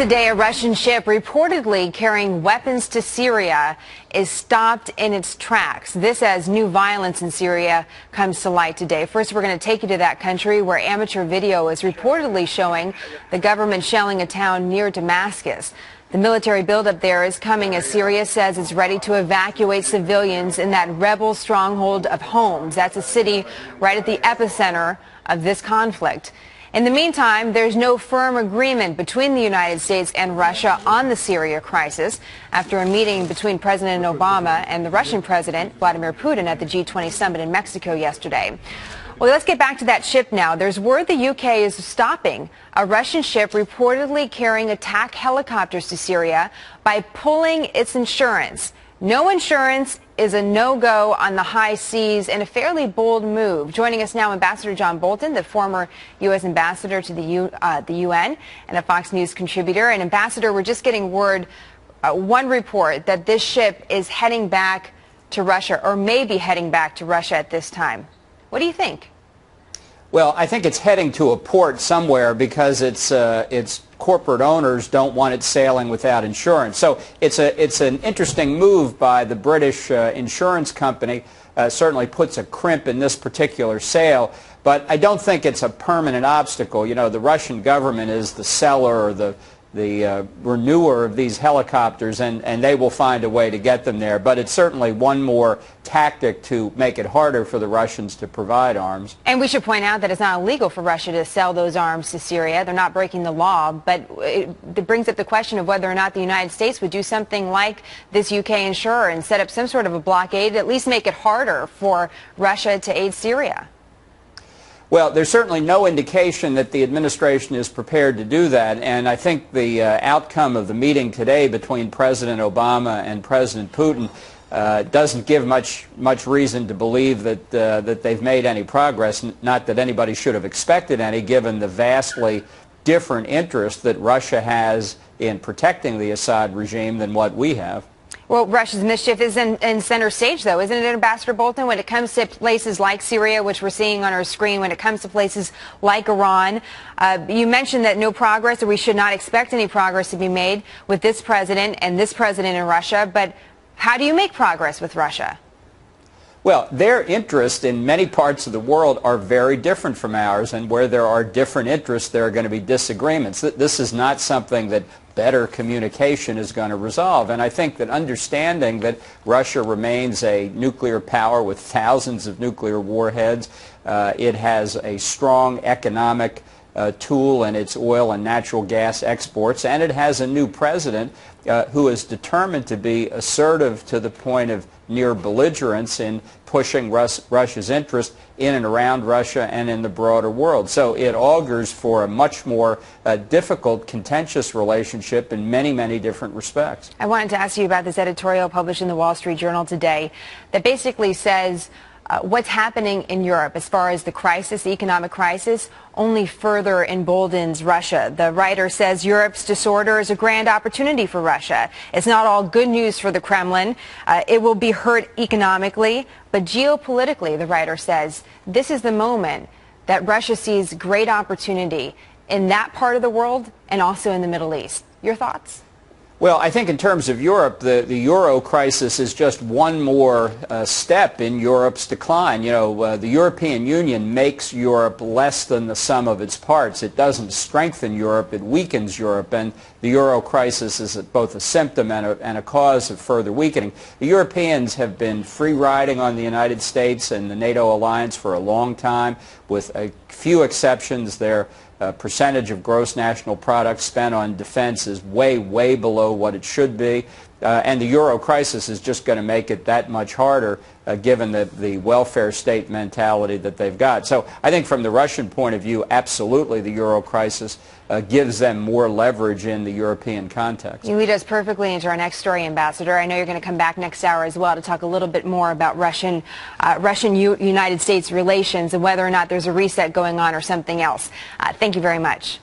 Today, a Russian ship reportedly carrying weapons to Syria is stopped in its tracks. This as new violence in Syria comes to light today. First, we're going to take you to that country where amateur video is reportedly showing the government shelling a town near Damascus. The military buildup there is coming as Syria says it's ready to evacuate civilians in that rebel stronghold of Homs. That's a city right at the epicenter of this conflict. In the meantime, there's no firm agreement between the United States and Russia on the Syria crisis after a meeting between President Obama and the Russian President, Vladimir Putin, at the G20 summit in Mexico yesterday. Well, let's get back to that ship now. There's word the UK is stopping a Russian ship reportedly carrying attack helicopters to Syria by pulling its insurance. No insurance is a no-go on the high seas and a fairly bold move. Joining us now, Ambassador John Bolton, the former U.S. ambassador to the UN and a Fox News contributor. And Ambassador, we're just getting word, one report, that this ship is heading back to Russia or may be heading back to Russia at this time. What do you think? Well, I think it's heading to a port somewhere because its corporate owners don't want it sailing without insurance. So it's an interesting move by the British insurance company. Certainly puts a crimp in this particular sale, but I don't think it's a permanent obstacle. You know, the Russian government is the seller or the renewer of these helicopters, and they will find a way to get them there. But it's certainly one more tactic to make it harder for the Russians to provide arms. And we should point out that it's not illegal for Russia to sell those arms to Syria. They're not breaking the law, but it brings up the question of whether or not the United States would do something like this UK insurer and set up some sort of a blockade, at least make it harder for Russia to aid Syria. Well, there's certainly no indication that the administration is prepared to do that, and I think the outcome of the meeting today between President Obama and President Putin doesn't give much reason to believe that they've made any progress, not that anybody should have expected any, given the vastly different interest that Russia has in protecting the Assad regime than what we have. Well, Russia's mischief is in center stage, though, isn't it, Ambassador Bolton, when it comes to places like Syria, which we're seeing on our screen, when it comes to places like Iran? You mentioned that no progress, or we should not expect any progress to be made with this president and this president in Russia, but how do you make progress with Russia? Well, their interests in many parts of the world are very different from ours, and where there are different interests, there are going to be disagreements. This is not something that better communication is going to resolve, and I think that understanding that Russia remains a nuclear power with thousands of nuclear warheads, it has a strong economic tool in its oil and natural gas exports, and it has a new president who is determined to be assertive to the point of near belligerence in pushing Russia's interest in and around Russia and in the broader world. So it augurs for a much more difficult, contentious relationship in many different respects. I wanted to ask you about this editorial published in the Wall Street Journal today that basically says what's happening in Europe as far as the crisis, the economic crisis, only further emboldens Russia. The writer says Europe's disorder is a grand opportunity for Russia. It's not all good news for the Kremlin. It will be hurt economically, but geopolitically, the writer says, this is the moment that Russia sees great opportunity in that part of the world and also in the Middle East. Your thoughts? Well, I think in terms of Europe, the euro crisis is just one more step in Europe's decline. You know, the European Union makes Europe less than the sum of its parts. It doesn't strengthen Europe, it weakens Europe, and the euro crisis is both a symptom and a cause of further weakening. The Europeans have been free riding on the United States and the NATO alliance for a long time, with a few exceptions. Their percentage of gross national product spent on defense is way below what it should be, and the euro crisis is just going to make it that much harder given the welfare state mentality that they've got. So I think from the Russian point of view, absolutely the euro crisis gives them more leverage in the European context. You lead us perfectly into our next story, Ambassador. I know you're going to come back next hour as well to talk a little bit more about Russian-United States relations and whether or not there's a reset going on or something else. Thank you very much.